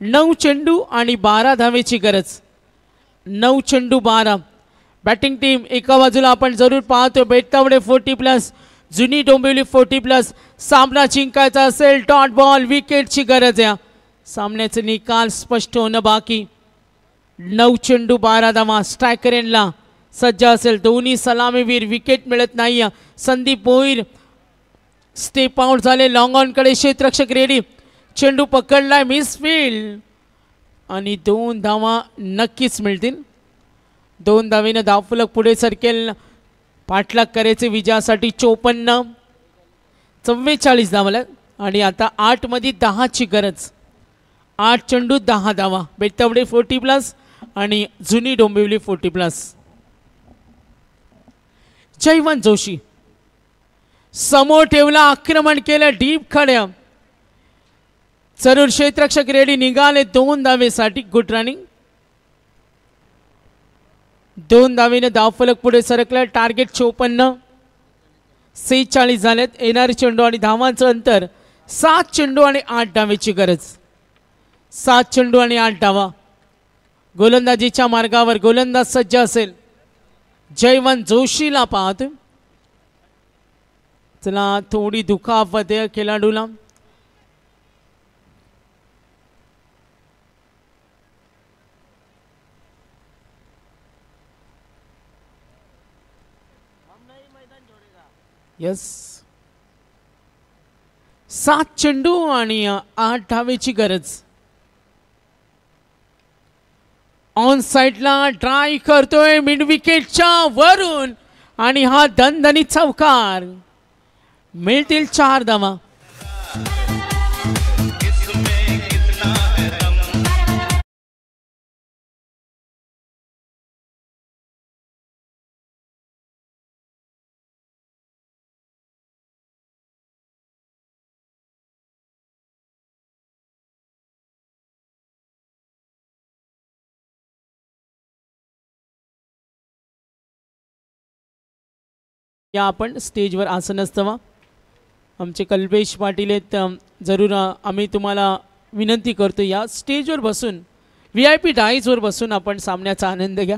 9 चेंडू आणि 12 धावेची गरज. 9 चेंडू 12. बॅटिंग टीम एका बाजूला आपण जरूर पाहतो बेतवडे 40+, जुनी डोंबिवली 40+. सामना जिंकायचा असेल, डॉट बॉल विकेटची गरज आहे. सामन्याचे निकाल स्पष्ट होणं बाकी. 9 चेंडू 12 धावा. स्ट्रायकर एंडला सज्ज असेल. दोन्ही सलामीवीर. विकेट मिळत नाही. संदीप भोईर स्टेप आउट झाले. लॉंग ऑन कडे क्षेत्ररक्षक रेडी. चेंडू पकडलाय, मिसफील्ड आणि 2 धावा नक्कीच मिळतील. 2 धावेनं धावफलक पुढे सरकेल. पाठलाग करायचे विजयासाठी. 54, 44 धावल्या आणि आता 8 मध्ये 10ची गरज. 8 चेंडू 10 धावा. बेतवडे 40+ आणि जुनी डोंबिवली 40+. जयवंत जोशी समोर ठेवला, आक्रमण केलं, डीप खड्या. जरूर क्षेत्ररक्षक रेडी. निघाले 2 धावेसाठी. Good running. 2 धावेने धावफलक पुढे सरकला. टार्गेट 54, 46 झालेत. येणारे चेंडू आणि धावांचं अंतर 7 चेंडू आणि 8 धावेची गरज. 7 चेंडू आणि 8 धावा. गोलंदाजीच्या मार्गावर गोलंदाज सज्ज असेल. जयवंत जोशीला पाहतो. चला थोडी दुखापत आहे खेळाडूला. यस. 7 चेंडू आणि 8 धावेची गरज. ऑन साइडला ड्राईव्ह करतोय मिड विकेटच्या वरून आणि हा दणदणीत चौकार. मिळतील 4 धावा. या आपण स्टेजवर आसन असतावा आमचे कल्पेश पाटील आहेत. जरूर आम्ही तुम्हाला विनंती करतो या स्टेजवर बसून VIP डाईजवर बसून आपण सामन्याचा आनंद घ्या.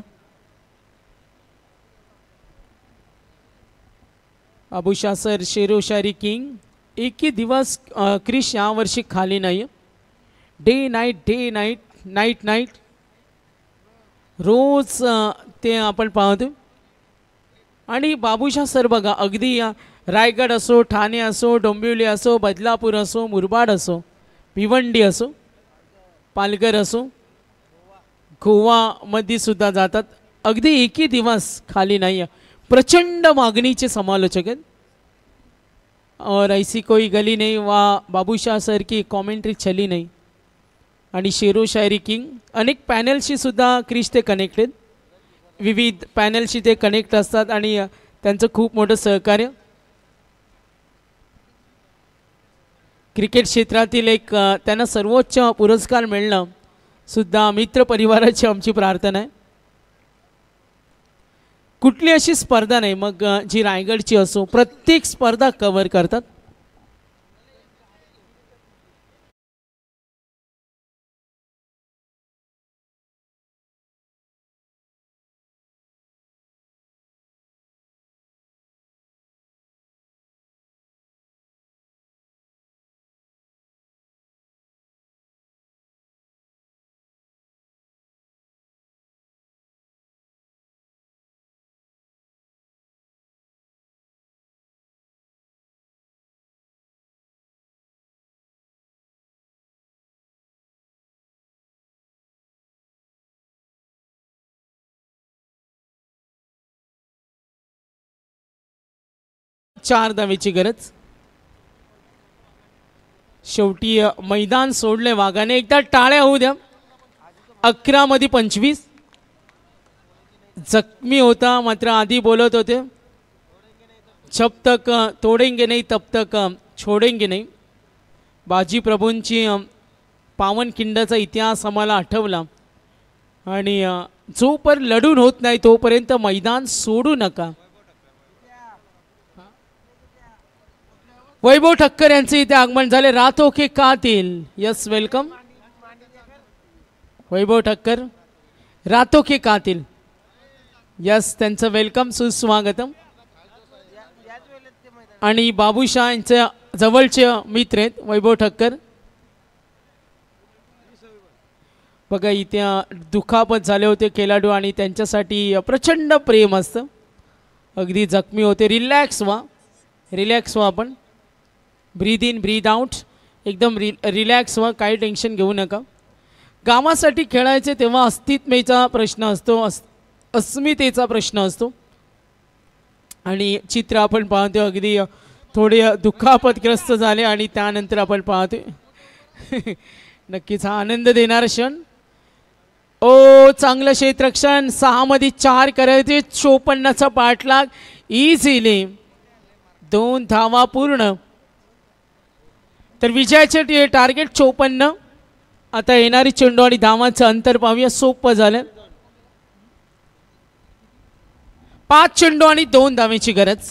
अबुशा सर शेरो शायरी किंग. एकही दिवस क्रिश यावर्षी खाली नाही. डे नाईट रोज ते आपण पाहतो. आणि बाबूशा सर बघा अगदी रायगड असो, ठाणे असो, डोंबिवली असो, बदलापूर असो, मुरबाड असो, भिवंडी असो, पालघर असो, गोवामध्ये सुद्धा जातात. अगदी एकही दिवस खाली नाही. प्रचंड मागणीचे समालोचक आहेत. और ऐसी कोई गली नहीं वा बाबूशाह सर की कॉमेंट्री चली नाही. आणि शेरो शायरी किंग अनेक पॅनलशी सुद्धा क्रिश ते कनेक्टेड. विविध पॅनलशी ते कनेक्ट असतात आणि त्यांचं खूप मोठं सहकार्य. क्रिकेट क्षेत्रातील एक त्यांना सर्वोच्च पुरस्कार मिळणं सुद्धा मित्र परिवाराची आमची प्रार्थना आहे. कुठली अशी स्पर्धा नाही मग जी रायगडची असो, प्रत्येक स्पर्धा कव्हर करतात. चार धावेची गरज. शेवटी मैदान सोडले वाघाने. एकदा टाळ्या होऊ द्या. 11 मध्ये 25. जखमी होता मात्र आधी बोलत होते जब तक तोडेंगे नहीं तब तक छोडेंगे नहीं. बाजी प्रभूंची पावन खिंडाचा इतिहास आम्हाला आठवला. आणि जोपर्यंत लढून होत नाही तोपर्यंत मैदान सोडू नका. वैभव ठक्कर यांचे इथे आगमन झाले. रातो के कातिल. यस वेलकम वैभव ठक्कर. रातो के कातिल. यस त्यांचं वेलकम सुस्वागतम. आणि बाबूशाह यांच्या जवळचे मित्र आहेत वैभव ठक्कर. बघा इथे दुखापत झाले होते खेळाडू आणि त्यांच्यासाठी प्रचंड प्रेम असतं. अगदी जखमी होते. रिलॅक्स व्हा आपण. Breathe in breathe out. एकदम रिलॅक्स व्हा. काही टेन्शन घेऊ नका. कामासाठी खेळायचे तेव्हा अस्तित्वाचा प्रश्न असतो, अस्मितेचा प्रश्न असतो. आणि चित्र आपण पाहतो अगदी थोडे दुखापतग्रस्त झाले आणि त्यानंतर आपण पाहतोय नक्कीच हा आनंद देणारा क्षण. ओ चांगलं क्षेत्ररक्षण. 6 मध्ये 4 करायचे. 54चा पाठलाग इझिली. 2 धावा पूर्ण. तर विजयाचे टार्गेट 54. आता येणारी चेंडू आणि धावांचं अंतर पाहूया. सोपं झालं. 5 चेंडू आणि 2 धावेची गरज.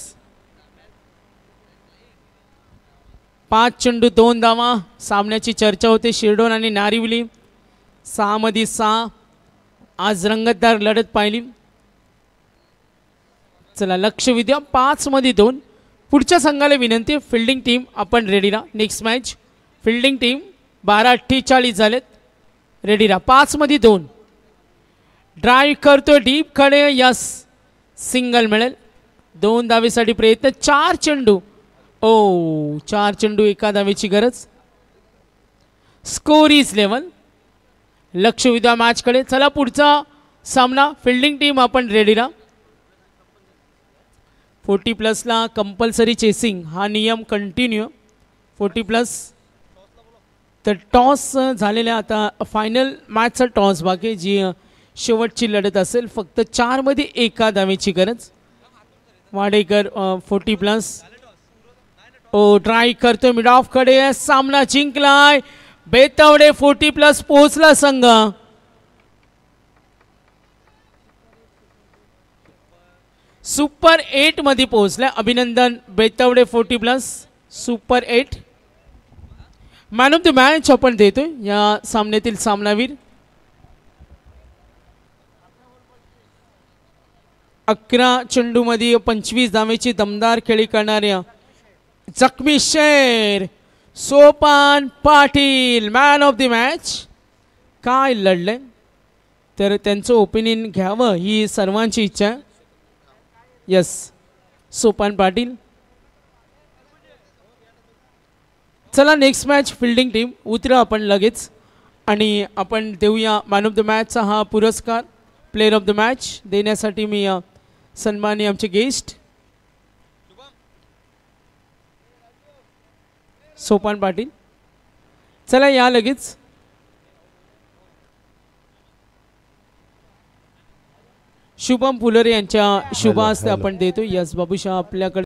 5 चेंडू 2 धावा. सामन्याची चर्चा होते शिरडोन आणि नारिवली. 6 मध्ये 6. आज रंगतदार लढत पाहिली. चला लक्ष विद्या. 5 मध्ये 2. पुढच्या संघाला विनंती. फिल्डिंग टीम आपण रेडी राहा. Next match fielding team. 12:48 झालेत. रेडी राहा. 5 मध्ये 2. ड्राईव्ह करतो डीप खडे. यस सिंगल मिळेल. 2 धावेसाठी प्रयत्न. 4 चेंडू. ओ 4 चेंडू 1 धावेची गरज. Score is level. लक्ष विद्या मॅचकडे. चला पुढचा सामना. फिल्डिंग टीम आपण रेडी राहा. 40+ कंपल्सरी चेसिंग हा नियम कंटिन्यू 40+. तर टॉस झालेल्या आता फायनल मॅचचा टॉस बाकी जी शेवटची लढत असेल. फक्त 4 मध्ये एका धावेची गरज. वाडेकर 40+. ट्राय करतोय मिड ऑफ कडे. सामना जिंकलाय बेतवडे. 40+ पोहोचला संघ. सुपर 8 मध्ये पोहोचलाय. अभिनंदन बेतवडे 40+. Super 8. Man of the match आपण देतोय या सामन्यातील सामनावीर. 11 चेंडूमध्ये 25 धावेची दमदार खेळी करणाऱ्या जखमी शेर Sopan Patil man of the match. काय लढले तर त्यांचं ओपिनियन घ्यावं ही सर्वांची इच्छा आहे. यस सोपान पाटील. चला नेक्स्ट मॅच फिल्डिंग टीम उतरा आपण लगेच आणि आपण देऊया मॅन ऑफ द मॅचचा हा पुरस्कार. प्लेयर ऑफ द मॅच देण्यासाठी मी सन्माननीय आमचे गेस्ट सोपान पाटील. चला या लगेच. शुभम फुलरे यांच्या शुभ हस्ते आपण देतो. यस बाबूशा आपल्याकडे